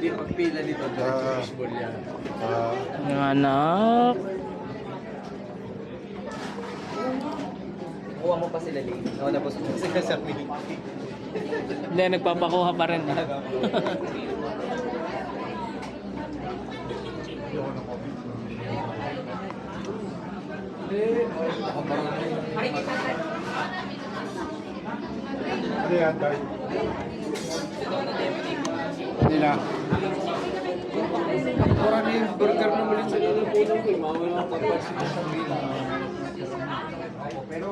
Hindi pagpila dito. Fishball yan. Yung anak. Kuha mo pa sila Lee. Ako na po sila sa Lee. Hindi, nagpapakuha pa rin. Hindi na. Mura na yung burger na malit sa lalo po lang ko. Mawala ako pagpasok sa Lee. Pero...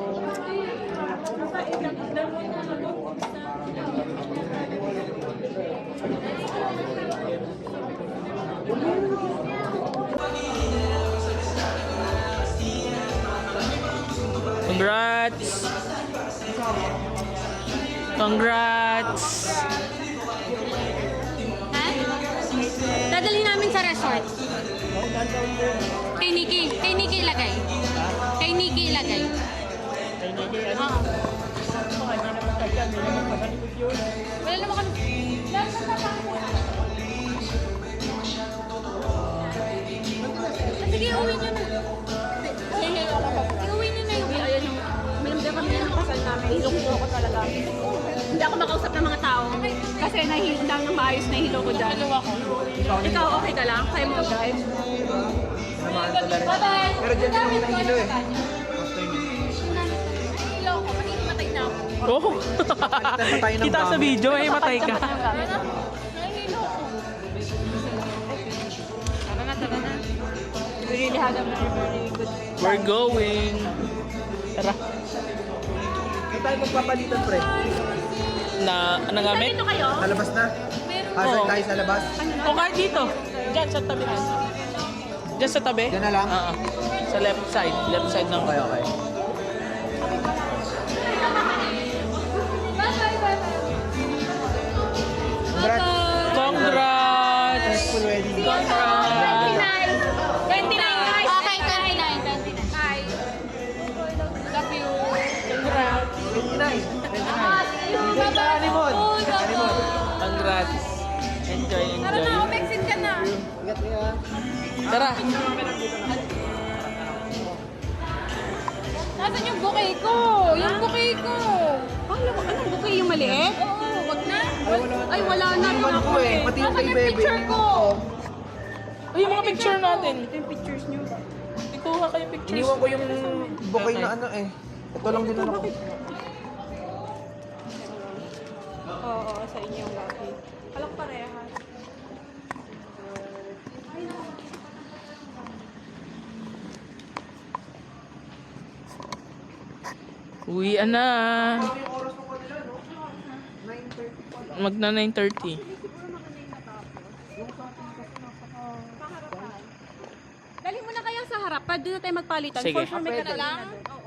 Congrats! Congrats! Ha? Dadalhin namin sa resort. Kay Nikki. Kay Nikki ilagay. Kay Nikki ilagay. Oo. Wala naman kami. Sige, uwi nyo na. Iuwi nyo na yung... Ayan yung... Minamda kami ng kasal namin. Hilong-hilo ko talaga. Hindi ako makausap ng mga tao. Kasi nahihilo lang ng maayos na hilo ko dyan. Ikaw, okay ka lang? Kaya mo drive? Bye-bye! Pero dyan din ako nahilo eh. Hilo ko, matay na ako. Oh! tayo ng Kita sa video, eh, matay ka. Nahihilo ko. Tara na, tara na. We really had a very good time. We're going. Tara. Hindi tayo magpapalitan pre. Anong gamit? Dito kayo? Sa labas na. Meron. Hasal Oo. tayo sa labas. O kahit dito. Diyan sa tabi na. Diyan sa tabi? Diyan na lang? Oo. Sa left side. Left side ng Okay, okay. Bye-bye, bye-bye. Congrats. Congrats! Full wedding. Congrats! 29 guys. Okay, 29. Hi. Love you. Congrats! 29. See you. Bye-bye. Honeymoon. Oh, Honeymoon. Congrats! Enjoy, Tara na, enjoy. Mexin ka na. Ingat niya. Tara! Nasaan yung bouquet ko? Yung bouquet ko. Anong bouquet yung maliit? Oo, wag na. Ay, wala na. Iwan ko eh. Pati yung Nasaan kay yung Bebe. picture ko? Ay, yung mga picture natin. Ito yung pictures niyo. Ikuha kayo pictures. Iniwan ko yung bouquet na ano eh. Ito lang din ano ko. Oo, sa inyo yung lucky. Alam ko parehas. Uwian na. Magna 9:30. Dali mo na kaya sa harap. Doon na tayo magpalitan. Sige. For sure may ka na lang. Oo.